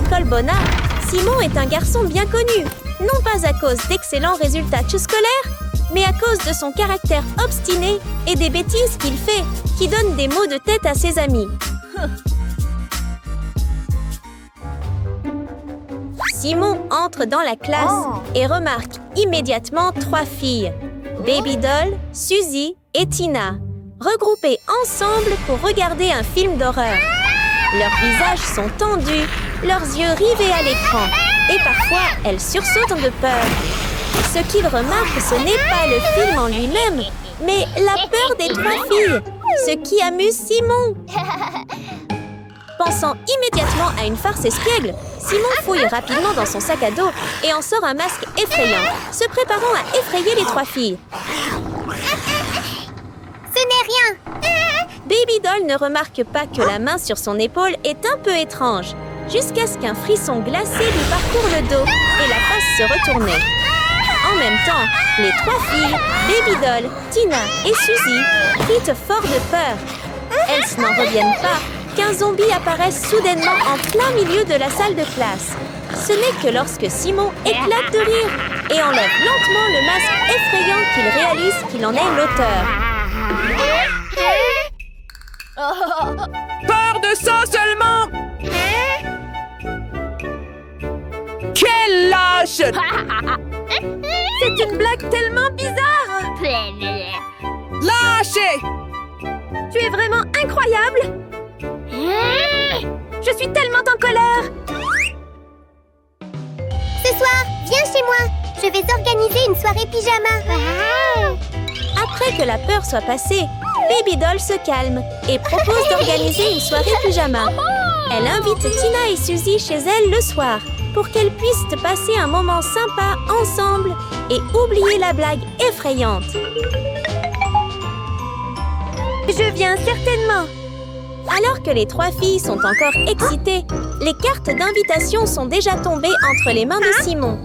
Colbona, Simon est un garçon bien connu, non pas à cause d'excellents résultats scolaires, mais à cause de son caractère obstiné et des bêtises qu'il fait, qui donnent des maux de tête à ses amis. Simon entre dans la classe et remarque immédiatement 3 filles, Baby Doll, Suzy et Tina, regroupées ensemble pour regarder un film d'horreur. Leurs visages sont tendus, leurs yeux rivés à l'écran, et parfois elles sursautent de peur. Ce qu'il remarque, ce n'est pas le film en lui-même, mais la peur des 3 filles, ce qui amuse Simon. Pensant immédiatement à une farce espiègle, Simon fouille rapidement dans son sac à dos et en sort un masque effrayant, se préparant à effrayer les 3 filles. Ce n'est rien! Baby Doll ne remarque pas que la main sur son épaule est un peu étrange, jusqu'à ce qu'un frisson glacé lui parcourt le dos et la fasse se retourner. En même temps, les 3 filles, Baby Doll, Tina et Suzy, crient fort de peur. Elles n'en reviennent pas qu'un zombie apparaisse soudainement en plein milieu de la salle de classe. Ce n'est que lorsque Simon éclate de rire et enlève lentement le masque effrayant qu'il réalise qu'il en est l'auteur. Peur de ça seulement! Quel lâche! C'est une blague tellement bizarre! Lâchez! Tu es vraiment incroyable! Je suis tellement en colère! Ce soir, viens chez moi. Je vais organiser une soirée pyjama. Après que la peur soit passée, Baby Doll se calme et propose d'organiser une soirée pyjama. Elle invite Tina et Suzy chez elle le soir pour qu'elles puissent passer un moment sympa ensemble et oublier la blague effrayante. Je viens certainement! Alors que les 3 filles sont encore excitées, les cartes d'invitation sont déjà tombées entre les mains de Simon.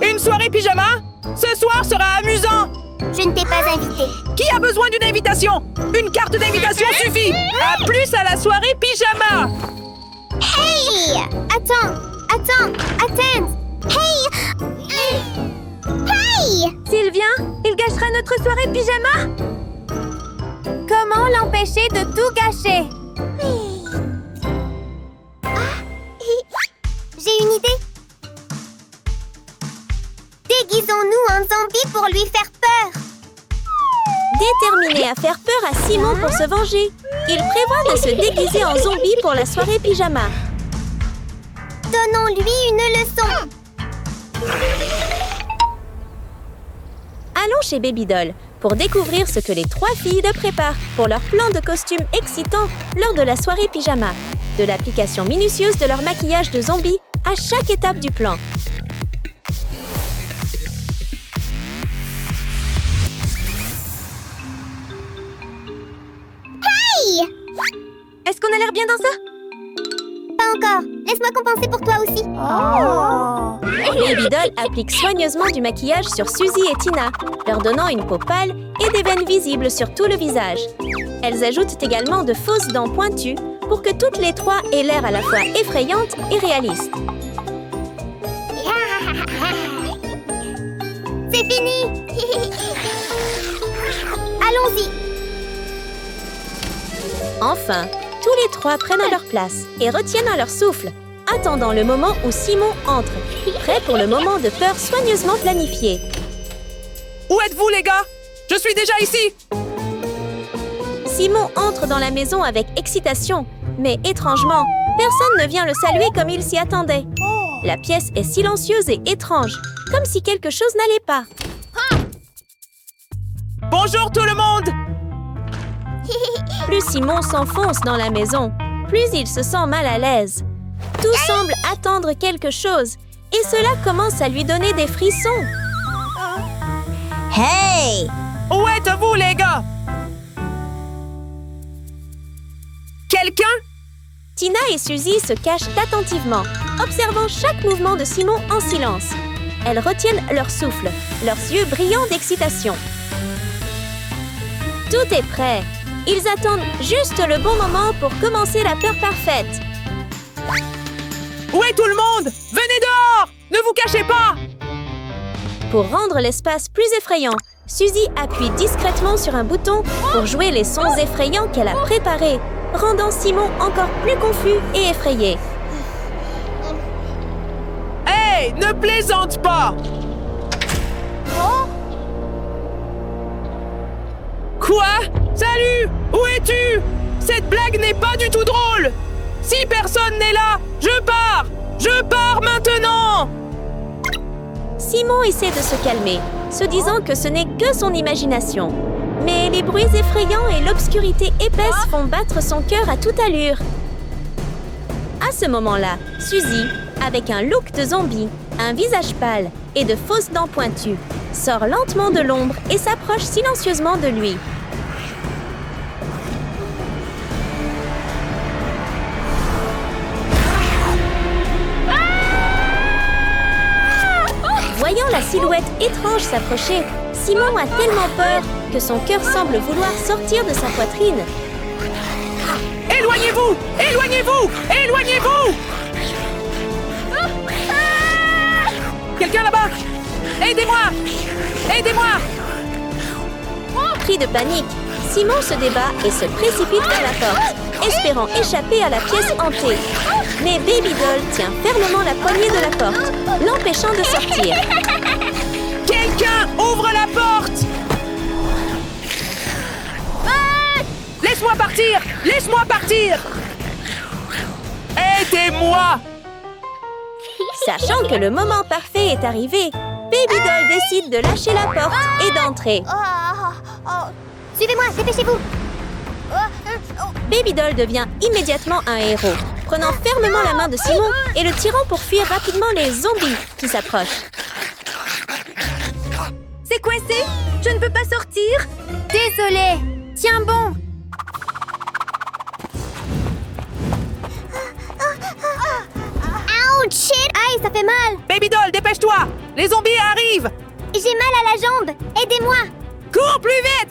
Une soirée pyjama? Ce soir sera amusant! Je ne t'ai pas invité. Qui a besoin d'une invitation? Une carte d'invitation suffit! À plus à la soirée pyjama! Hey! Attends! Hey! S'il vient, il gâchera notre soirée pyjama? Comment l'empêcher de tout gâcher? J'ai une idée. Déguisons-nous en zombie pour lui faire peur. Déterminé à faire peur à Simon pour se venger, il prévoit de se déguiser en zombie pour la soirée pyjama. Donnons-lui une leçon. Allons chez Baby Doll pour découvrir ce que les 3 filles préparent pour leur plan de costume excitant lors de la soirée pyjama. De l'application minutieuse de leur maquillage de zombie à chaque étape du plan. Hey! Est-ce qu'on a l'air bien dans ça? Pas encore. Laisse-moi compenser pour toi aussi. Baby Doll applique soigneusement du maquillage sur Suzy et Tina, leur donnant une peau pâle et des veines visibles sur tout le visage. Elles ajoutent également de fausses dents pointues pour que toutes les 3 aient l'air à la fois effrayantes et réalistes. C'est fini. Allons-y. Enfin, tous les 3 prennent leur place et retiennent leur souffle, attendant le moment où Simon entre, prêt pour le moment de peur soigneusement planifié. Où êtes-vous, les gars? Je suis déjà ici! Simon entre dans la maison avec excitation, mais étrangement, personne ne vient le saluer comme il s'y attendait. La pièce est silencieuse et étrange, comme si quelque chose n'allait pas. Bonjour tout le monde! Plus Simon s'enfonce dans la maison, plus il se sent mal à l'aise. Tout semble attendre quelque chose, et cela commence à lui donner des frissons. Hey! Où êtes-vous, les gars? Quelqu'un? Tina et Suzy se cachent attentivement, observant chaque mouvement de Simon en silence. Elles retiennent leur souffle, leurs yeux brillants d'excitation. Tout est prêt. Ils attendent juste le bon moment pour commencer la peur parfaite. Où est tout le monde? Venez dehors! Ne vous cachez pas! Pour rendre l'espace plus effrayant, Suzy appuie discrètement sur un bouton pour jouer les sons effrayants qu'elle a préparés, rendant Simon encore plus confus et effrayé. Hey, ne plaisante pas! Quoi? Salut! Où es-tu? Cette blague n'est pas du tout drôle! Si personne n'est là, je pars! Je pars maintenant! Simon essaie de se calmer, se disant que ce n'est que son imagination. Mais les bruits effrayants et l'obscurité épaisse font battre son cœur à toute allure. À ce moment-là, Suzy, avec un look de zombie, un visage pâle et de fausses dents pointues, sort lentement de l'ombre et s'approche silencieusement de lui. Voyant la silhouette étrange s'approcher, Simon a tellement peur que son cœur semble vouloir sortir de sa poitrine. Éloignez-vous! Éloignez-vous! Éloignez-vous! Quelqu'un là-bas! Aidez-moi! Aidez-moi! Cri de panique, Simon se débat et se précipite vers la porte, espérant échapper à la pièce hantée. Mais Baby Doll tient fermement la poignée de la porte, l'empêchant de sortir. Quelqu'un ouvre la porte! Laisse-moi partir! Laisse-moi partir! Aidez-moi! Sachant que le moment parfait est arrivé, Baby Doll décide de lâcher la porte et d'entrer. Suivez-moi, dépêchez-vous. Baby Doll devient immédiatement un héros, prenant fermement la main de Simon et le tirant pour fuir rapidement les zombies qui s'approchent. C'est coincé? Je ne peux pas sortir. Désolée. Tiens bon. Ouch! Aïe, ça fait mal. Baby Doll, dépêche-toi! Les zombies arrivent! J'ai mal à la jambe. Aidez-moi. Cours plus vite!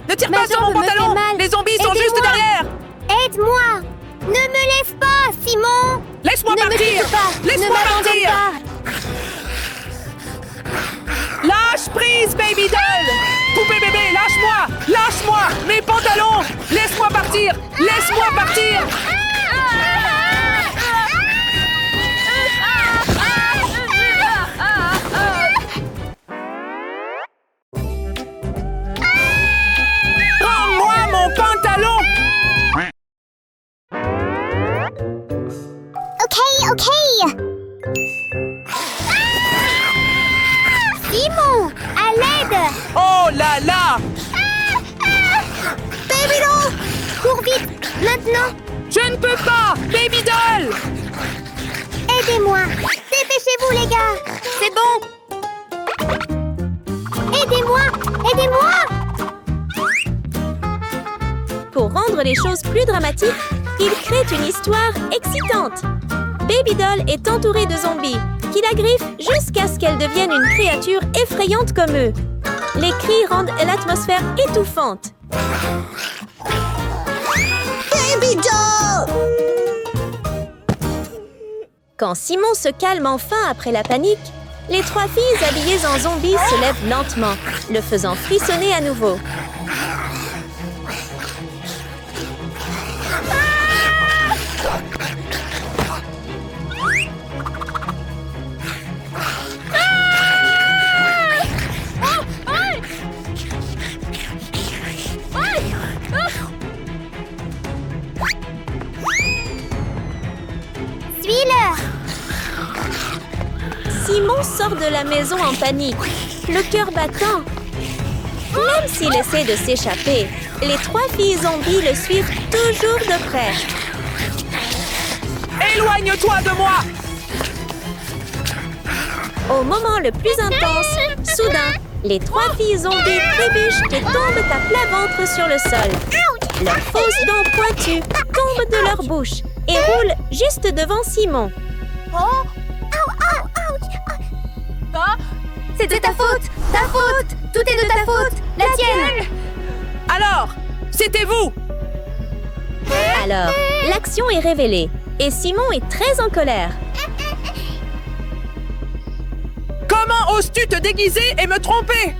Ne tire Ma pas sur mon jambe me fait pantalon! mal. Les zombies sont Aidez-moi. juste derrière! Aide-moi. Ne me laisse pas, Simon. Laisse-moi Ne me partir! quitte pas. Laisse-moi Ne m'abandonne partir! pas. Lâche prise, Baby Doll! Poupée bébé, lâche-moi! Lâche-moi! Mes pantalons! Laisse-moi partir! Laisse-moi partir! Rends-moi mon pantalon! Ok. Simon, à l'aide. Oh là là! Baby Doll, cours vite, maintenant. Je ne peux pas! Baby Doll! Aidez-moi. Dépêchez-vous, les gars. C'est bon. Aidez-moi. Pour rendre les choses plus dramatiques, il crée une histoire excitante. Baby Doll est entourée de zombies qui la griffent jusqu'à ce qu'elle devienne une créature effrayante comme eux. Les cris rendent l'atmosphère étouffante. Baby Doll. Quand Simon se calme enfin après la panique, les trois filles habillées en zombies se lèvent lentement, le faisant frissonner à nouveau. Suis-le. Simon sort de la maison en panique, le cœur battant. Même s'il essaie de s'échapper, les trois filles zombies le suivent toujours de près. Éloigne-toi de moi! Au moment le plus intense, soudain, les trois filles zombies trébuchent et tombent à plat ventre sur le sol. Leurs fausses dents pointues tombent de leur bouche et roulent juste devant Simon. C'est de ta faute. Tout est de ta faute. La tienne. Alors, c'était vous! Alors, l'action est révélée et Simon est très en colère. oses-tu te déguiser et me tromper?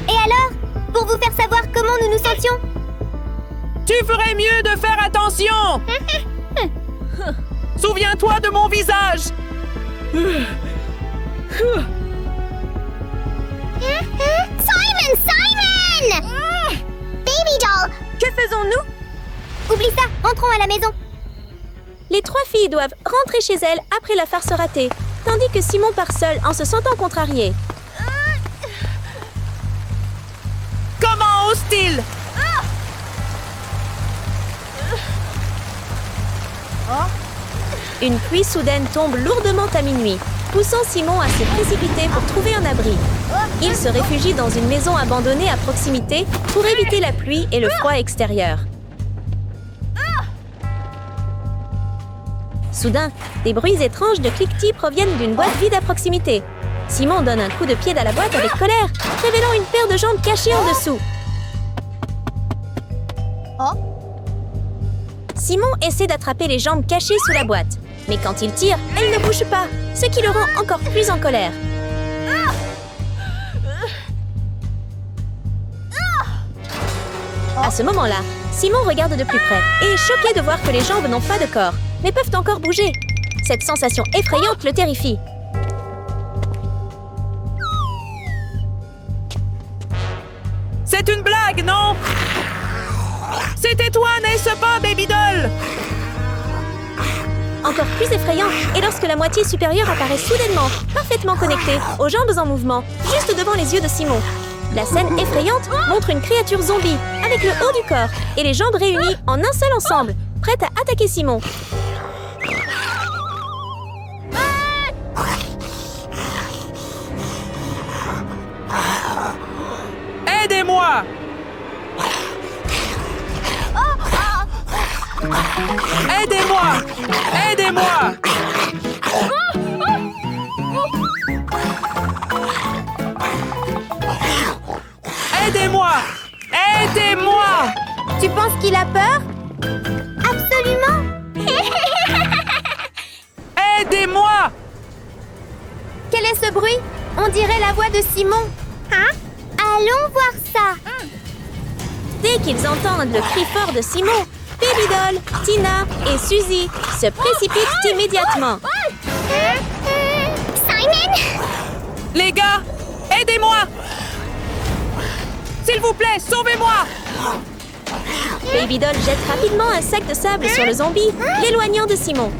Et alors? Pour vous faire savoir comment nous nous sentions? Tu ferais mieux de faire attention! Souviens-toi de mon visage! Simon! Baby doll! Que faisons-nous? Oublie ça, rentrons à la maison. Les 3 filles doivent rentrer chez elles après la farce ratée, tandis que Simon part seul en se sentant contrarié. Comment ose-t-il? Une pluie soudaine tombe lourdement à minuit, poussant Simon à se précipiter pour trouver un abri. Il se réfugie dans une maison abandonnée à proximité pour éviter la pluie et le froid extérieur. Soudain, des bruits étranges de cliquetis proviennent d'une boîte vide à proximité. Simon donne un coup de pied à la boîte avec colère, révélant une paire de jambes cachées en dessous. Simon essaie d'attraper les jambes cachées sous la boîte, mais quand il tire, elles ne bougent pas, ce qui le rend encore plus en colère. À ce moment-là, Simon regarde de plus près et est choqué de voir que les jambes n'ont pas de corps, mais peuvent encore bouger. Cette sensation effrayante le terrifie. C'est une blague, non? C'était toi, n'est-ce pas, Baby Doll? Encore plus effrayant est lorsque la moitié supérieure apparaît soudainement, parfaitement connectée, aux jambes en mouvement, juste devant les yeux de Simon. La scène effrayante montre une créature zombie, avec le haut du corps et les jambes réunies en un seul ensemble, prête à attaquer Simon. Aidez-moi! Aidez-moi! Aidez-moi! Aidez-moi! Aidez-moi! Tu penses qu'il a peur? Absolument! Aidez-moi! Quel est ce bruit? On dirait la voix de Simon. Hein? Allons voir ça. Dès qu'ils entendent le cri fort de Simon, Baby Doll, Tina et Suzy se précipitent immédiatement. Simon! Les gars, aidez-moi! S'il vous plaît, sauvez-moi! Baby Doll jette rapidement un sac de sable sur le zombie, l'éloignant de Simon.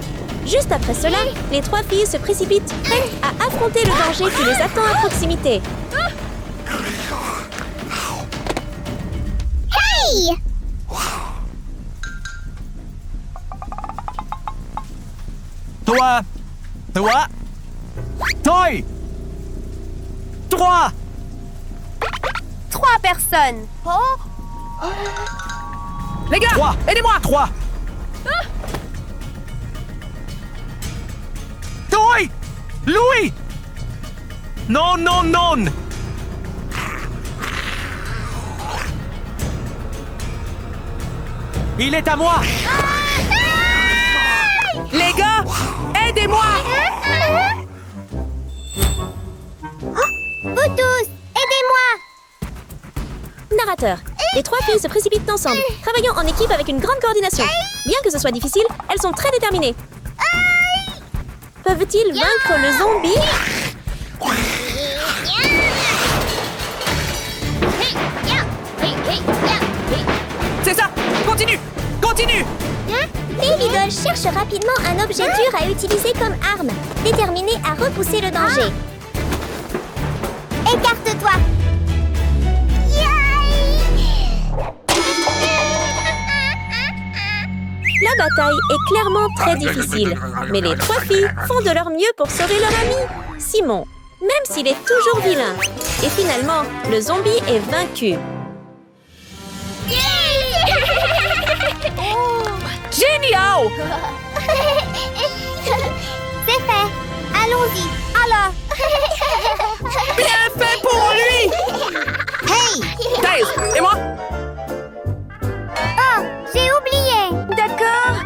Juste après cela, les 3 filles se précipitent, prêtes à affronter le danger qui les attend à proximité. Hey! Toi! 3! 3 personnes. Les gars, 3! aidez-moi! 3! Toi! Louis! Non! Il est à moi! Les gars, aidez-moi! Vous tous, aidez-moi! Narrateur. Les 3 filles se précipitent ensemble, travaillant en équipe avec une grande coordination. Bien que ce soit difficile, elles sont très déterminées. Peuvent-ils vaincre le zombie? C'est ça! Continue! Baby Doll cherche rapidement un objet dur à utiliser comme arme, déterminé à repousser le danger. Écarte-toi! La bataille est clairement très difficile, mais les 3 filles font de leur mieux pour sauver leur ami, Simon, même s'il est toujours vilain. Et finalement, le zombie est vaincu. Génial! C'est fait! Allons-y! Allah! Bien fait pour lui! Hey! Thèse, et moi? Oh! J'ai oublié! D'accord.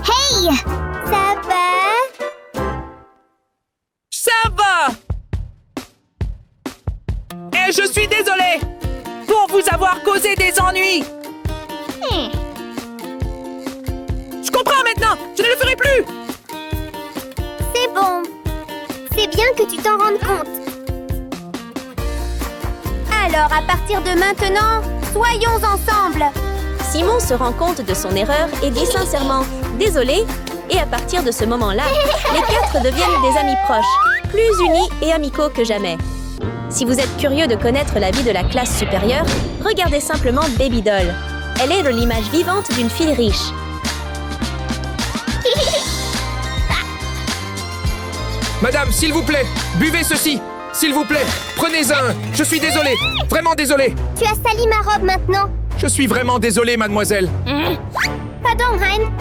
Hey! Ça va? Ça causer des ennuis. Je comprends maintenant. Je ne le ferai plus. C'est bon. C'est bien que tu t'en rendes compte. Alors, à partir de maintenant, soyons ensemble. Simon se rend compte de son erreur et dit sincèrement « Désolé ». Et à partir de ce moment-là, les quatre deviennent des amis proches, plus unis et amicaux que jamais. Si vous êtes curieux de connaître la vie de la classe supérieure, regardez simplement Baby Doll. Elle est l'image vivante d'une fille riche. Madame, s'il vous plaît, buvez ceci. S'il vous plaît, prenez-un. Je suis désolé, vraiment désolé. Tu as sali ma robe maintenant. Je suis vraiment désolé, mademoiselle. Pardon, Hein.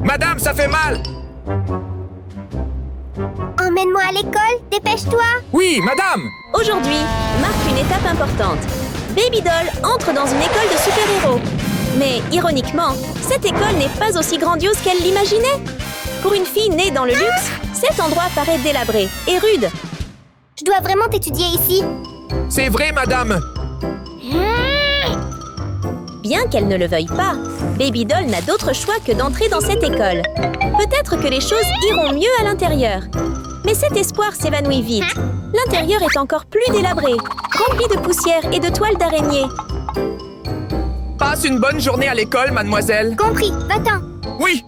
Madame, ça fait mal. Emmène-moi à l'école, dépêche-toi. Oui, madame. Aujourd'hui marque une étape importante. Baby Doll entre dans une école de super-héros. Mais ironiquement, cette école n'est pas aussi grandiose qu'elle l'imaginait. Pour une fille née dans le luxe, cet endroit paraît délabré et rude. Je dois vraiment t'étudier ici. C'est vrai, madame. Bien qu'elle ne le veuille pas, Baby Doll n'a d'autre choix que d'entrer dans cette école. Peut-être que les choses iront mieux à l'intérieur. Mais cet espoir s'évanouit vite. L'intérieur est encore plus délabré, rempli de poussière et de toiles d'araignée. Passe une bonne journée à l'école, mademoiselle. Compris, va-t'en. Oui.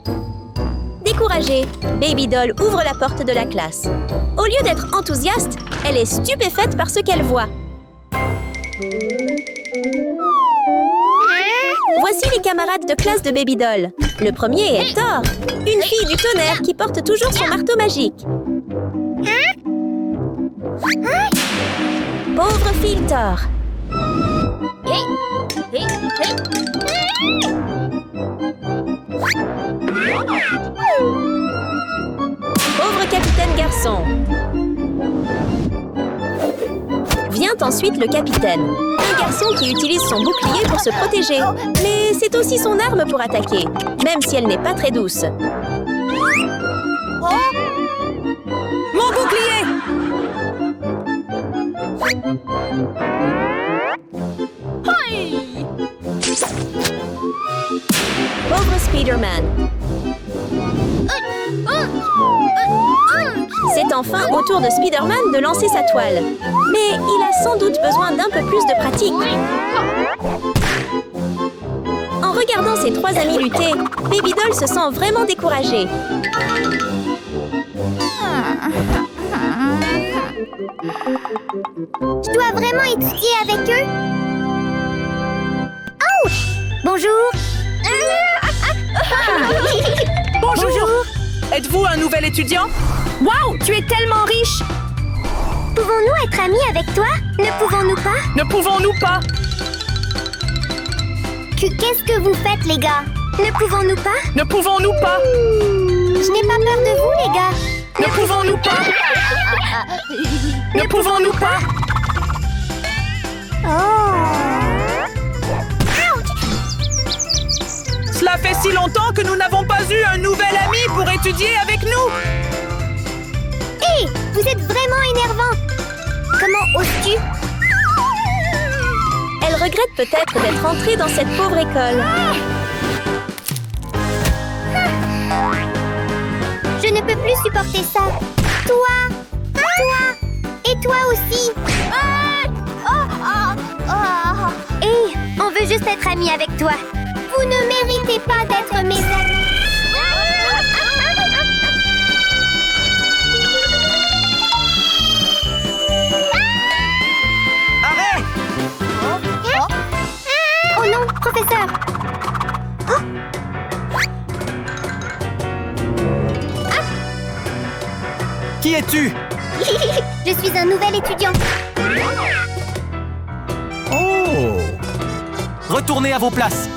Découragée, Baby Doll ouvre la porte de la classe. Au lieu d'être enthousiaste, elle est stupéfaite par ce qu'elle voit. Voici les camarades de classe de Baby Doll. Le premier est Thor, une fille du tonnerre qui porte toujours son marteau magique. Pauvre fille Thor. Pauvre capitaine garçon. Vient ensuite le capitaine, un garçon qui utilise son bouclier pour se protéger. Mais c'est aussi son arme pour attaquer, même si elle n'est pas très douce. Mon bouclier. Pauvre Spider-Man. C'est enfin au tour de Spider-Man de lancer sa toile. Mais il a sans doute besoin d'un peu plus de pratique. En regardant ses trois amis lutter, Baby Doll se sent vraiment découragée. Je dois vraiment étudier avec eux. Oh! Bonjour. Bonjour. Êtes-vous un nouvel étudiant? Waouh, tu es tellement riche. Pouvons-nous être amis avec toi? Ne pouvons-nous pas? Ne pouvons-nous pas? Qu'est-ce que vous faites, les gars? Ne pouvons-nous pas? Ne pouvons-nous pas? Je n'ai pas peur de vous, les gars. Ne pouvons-nous pas? Ne pouvons-nous pas? Cela fait si longtemps que nous n'avons pas eu un nouvel ami pour étudier avec nous. Hé, vous êtes vraiment énervant. Comment oses-tu? Elle regrette peut-être d'être entrée dans cette pauvre école. Je ne peux plus supporter ça. Toi et toi aussi. Hé, on veut juste être amis avec toi. Vous ne méritez pas d'être mes amis. Arrête! Oh non, professeur. Qui es-tu? Je suis un nouvel étudiant. Oh! Retournez à vos places.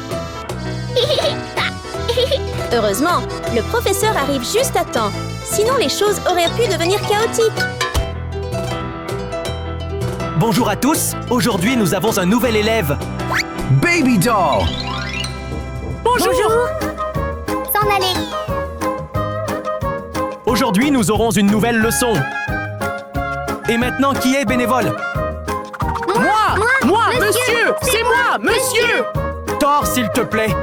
Heureusement, le professeur arrive juste à temps. Sinon, les choses auraient pu devenir chaotiques. Bonjour à tous. Aujourd'hui, nous avons un nouvel élève. Baby Doll. Bonjour. S'en aller. Aujourd'hui, nous aurons une nouvelle leçon. Et maintenant, qui est bénévole? Moi. Moi, monsieur! C'est moi, monsieur! Thor, s'il te plaît.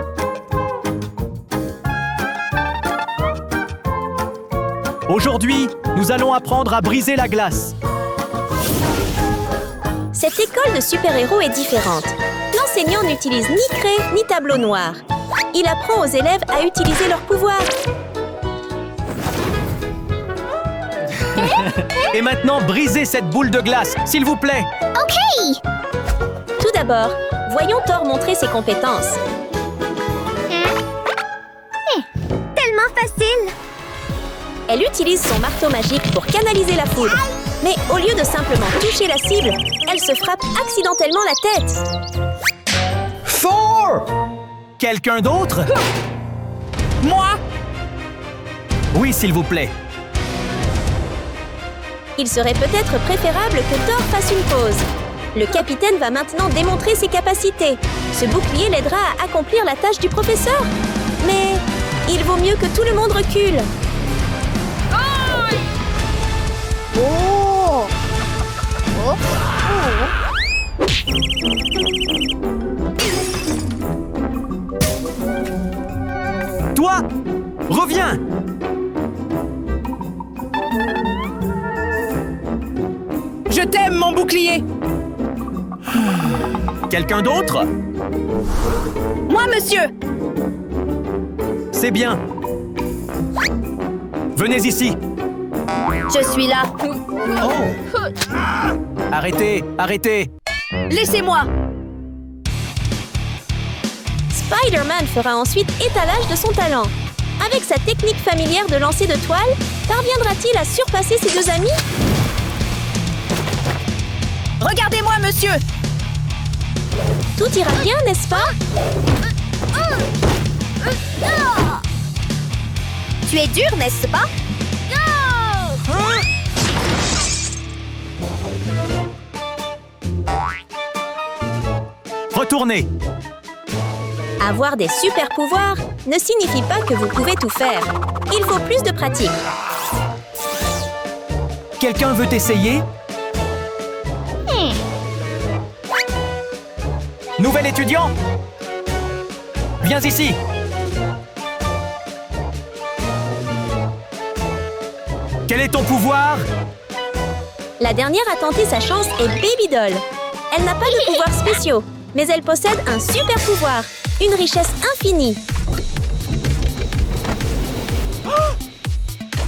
Aujourd'hui, nous allons apprendre à briser la glace. Cette école de super-héros est différente. L'enseignant n'utilise ni craie ni tableau noir. Il apprend aux élèves à utiliser leurs pouvoirs. Et maintenant, brisez cette boule de glace, s'il vous plaît. Ok. Tout d'abord, voyons Thor montrer ses compétences. Tellement facile. Elle utilise son marteau magique pour canaliser la foudre. Mais au lieu de simplement toucher la cible, elle se frappe accidentellement la tête. Thor! Quelqu'un d'autre? Moi? Oui, s'il vous plaît. Il serait peut-être préférable que Thor fasse une pause. Le capitaine va maintenant démontrer ses capacités. Ce bouclier l'aidera à accomplir la tâche du professeur. Mais il vaut mieux que tout le monde recule. Oh. Oh. Toi, reviens! Je t'aime, mon bouclier! Quelqu'un d'autre? Moi, monsieur! C'est bien. Venez ici. Je suis là. Oh! Arrêtez, arrêtez! Laissez-moi! Spider-Man fera ensuite étalage de son talent. Avec sa technique familière de lancer de toile, parviendra-t-il à surpasser ses deux amis? Regardez-moi, monsieur! Tout ira bien, n'est-ce pas? Tu es dur, n'est-ce pas? Retournez! Avoir des super pouvoirs ne signifie pas que vous pouvez tout faire. Il faut plus de pratique. Quelqu'un veut essayer? Nouvel étudiant? Viens ici! Quel est ton pouvoir? La dernière à tenter sa chance est Baby Doll. Elle n'a pas de pouvoirs spéciaux, mais elle possède un super pouvoir, une richesse infinie.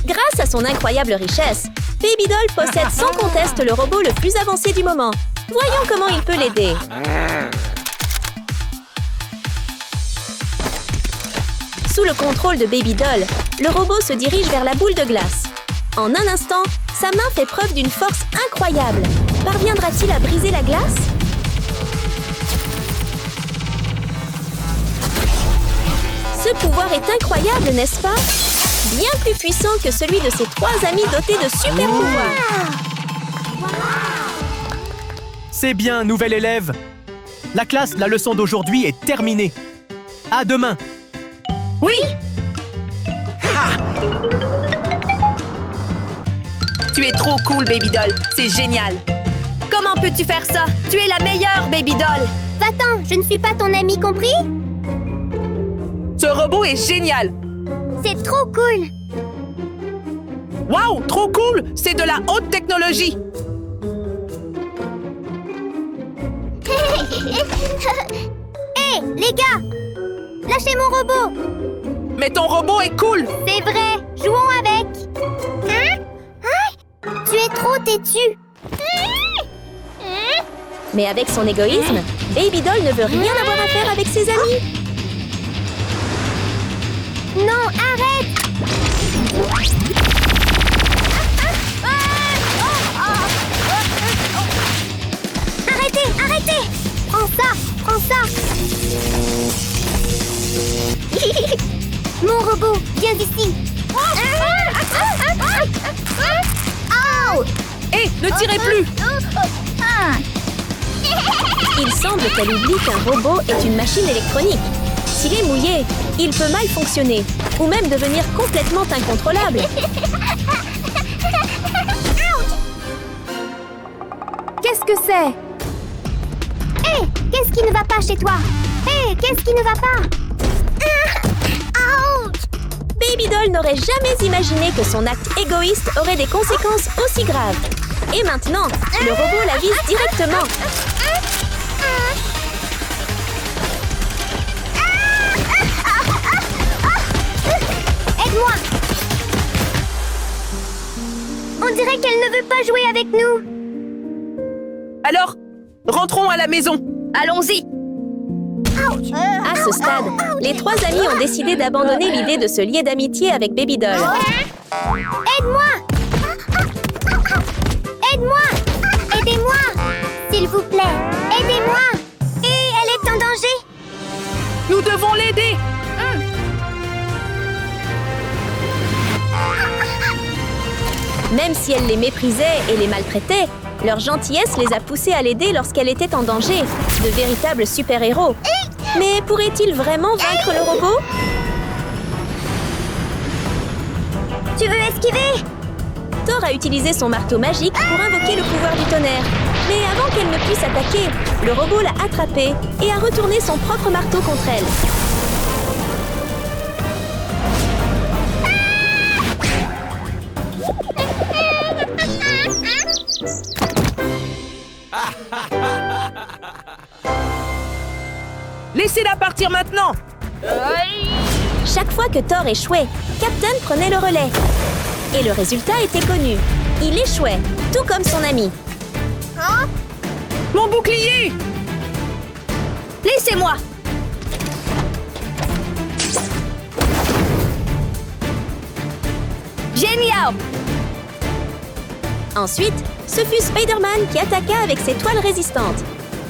Grâce à son incroyable richesse, Baby Doll possède sans conteste le robot le plus avancé du moment. Voyons comment il peut l'aider. Sous le contrôle de Baby Doll, le robot se dirige vers la boule de glace. En un instant, sa main fait preuve d'une force incroyable. Parviendra-t-il à briser la glace? Ce pouvoir est incroyable, n'est-ce pas? Bien plus puissant que celui de ses trois amis dotés de super pouvoirs. C'est bien, nouvel élève. La classe, la leçon d'aujourd'hui est terminée. À demain. Oui! Tu es trop cool, Baby Doll. C'est génial. Comment peux-tu faire ça? Tu es la meilleure, Baby Doll. Va-t'en, je ne suis pas ton ami, compris? Ce robot est génial. C'est trop cool. Waouh, trop cool. C'est de la haute technologie. Hé, les gars! Lâchez mon robot! Mais ton robot est cool. C'est vrai, jouons avec! Hein? Tu es trop têtu! Mais avec son égoïsme, Baby Doll ne veut rien avoir à faire avec ses amis. Non, arrête! Arrêtez, arrêtez! Prends ça, prends ça! Mon robot, viens ici! Oh! Hé, ne tirez plus. Il semble qu'elle oublie qu'un robot est une machine électronique. S'il est mouillé, il peut mal fonctionner, ou même devenir complètement incontrôlable. Qu'est-ce que c'est? Qu'est-ce qui ne va pas chez toi? Hé, qu'est-ce qui ne va pas? Ouch! Baby Doll n'aurait jamais imaginé que son acte égoïste aurait des conséquences aussi graves. Et maintenant, le robot la vise directement. Aide-moi! On dirait qu'elle ne veut pas jouer avec nous. Alors, rentrons à la maison. Allons-y. À ce stade, les trois amis ont décidé d'abandonner l'idée de se lier d'amitié avec Baby Doll. Aide-moi! Aide-moi! Aidez-moi! S'il vous plaît, aidez-moi! Et elle est en danger! Nous devons l'aider. Même si elle les méprisait et les maltraitait, leur gentillesse les a poussés à l'aider lorsqu'elle était en danger, de véritables super-héros. Mais pourrait-il vraiment vaincre le robot? Tu veux esquiver? Thor a utilisé son marteau magique pour invoquer le pouvoir du tonnerre. Mais avant qu'elle ne puisse attaquer, le robot l'a attrapée et a retourné son propre marteau contre elle. Laissez-la partir maintenant. Chaque fois que Thor échouait, Captain prenait le relais. Et le résultat était connu. Il échouait, tout comme son ami. Mon bouclier. Laissez-moi! Génial! Ensuite, ce fut Spider-Man qui attaqua avec ses toiles résistantes.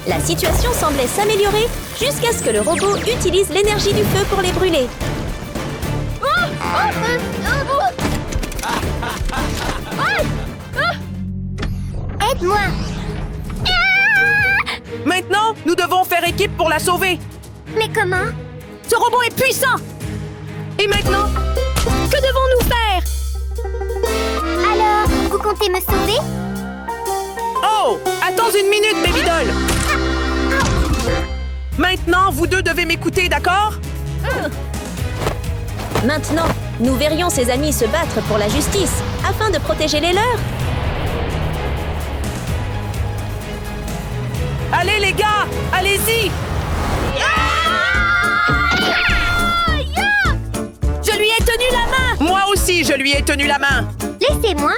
La situation semblait s'améliorer jusqu'à ce que le robot utilise l'énergie du feu pour les brûler. Aide-moi! Maintenant, nous devons faire équipe pour la sauver. Mais comment? Ce robot est puissant. Et maintenant, que devons-nous faire? Alors, vous comptez me sauver? Oh! Attends une minute, Baby Doll. Maintenant, vous deux devez m'écouter, d'accord? Maintenant, nous verrions ses amis se battre pour la justice afin de protéger les leurs. Allez, les gars! Allez-y! Je lui ai tenu la main! Moi aussi, je lui ai tenu la main. Laissez-moi!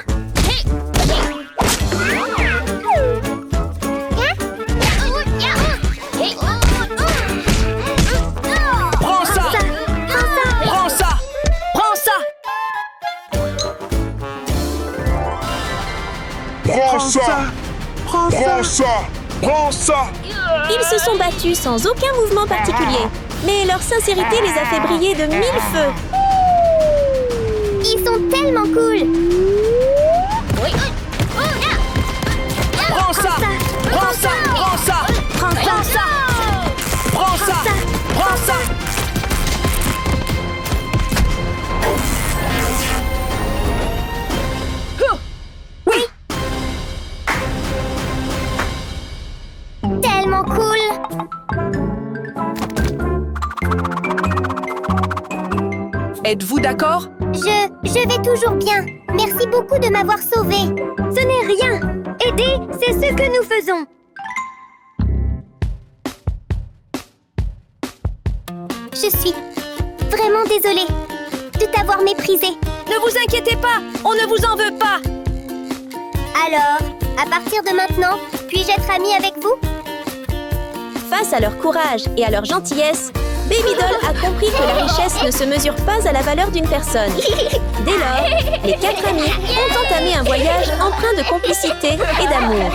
Prends ça! Prends ça! Prends ça! Prends ça! Prends ça! Prends ça! Ils se sont battus sans aucun mouvement particulier, mais leur sincérité les a fait briller de 1000 feux. Ils sont tellement cool! Prends ça! Prends ça! Prends ça! Prends ça! Prends ça! Prends ça! Tellement cool! Êtes-vous d'accord? Je vais toujours bien. Merci beaucoup de m'avoir sauvé. Ce n'est rien. Aider, c'est ce que nous faisons. Je suis vraiment désolée de t'avoir méprisé. Ne vous inquiétez pas, on ne vous en veut pas. Alors, à partir de maintenant, puis-je être amie avec vous? Face à leur courage et à leur gentillesse, Baby Doll a compris que la richesse ne se mesure pas à la valeur d'une personne. Dès lors, les 4 amis ont entamé un voyage empreint de complicité et d'amour.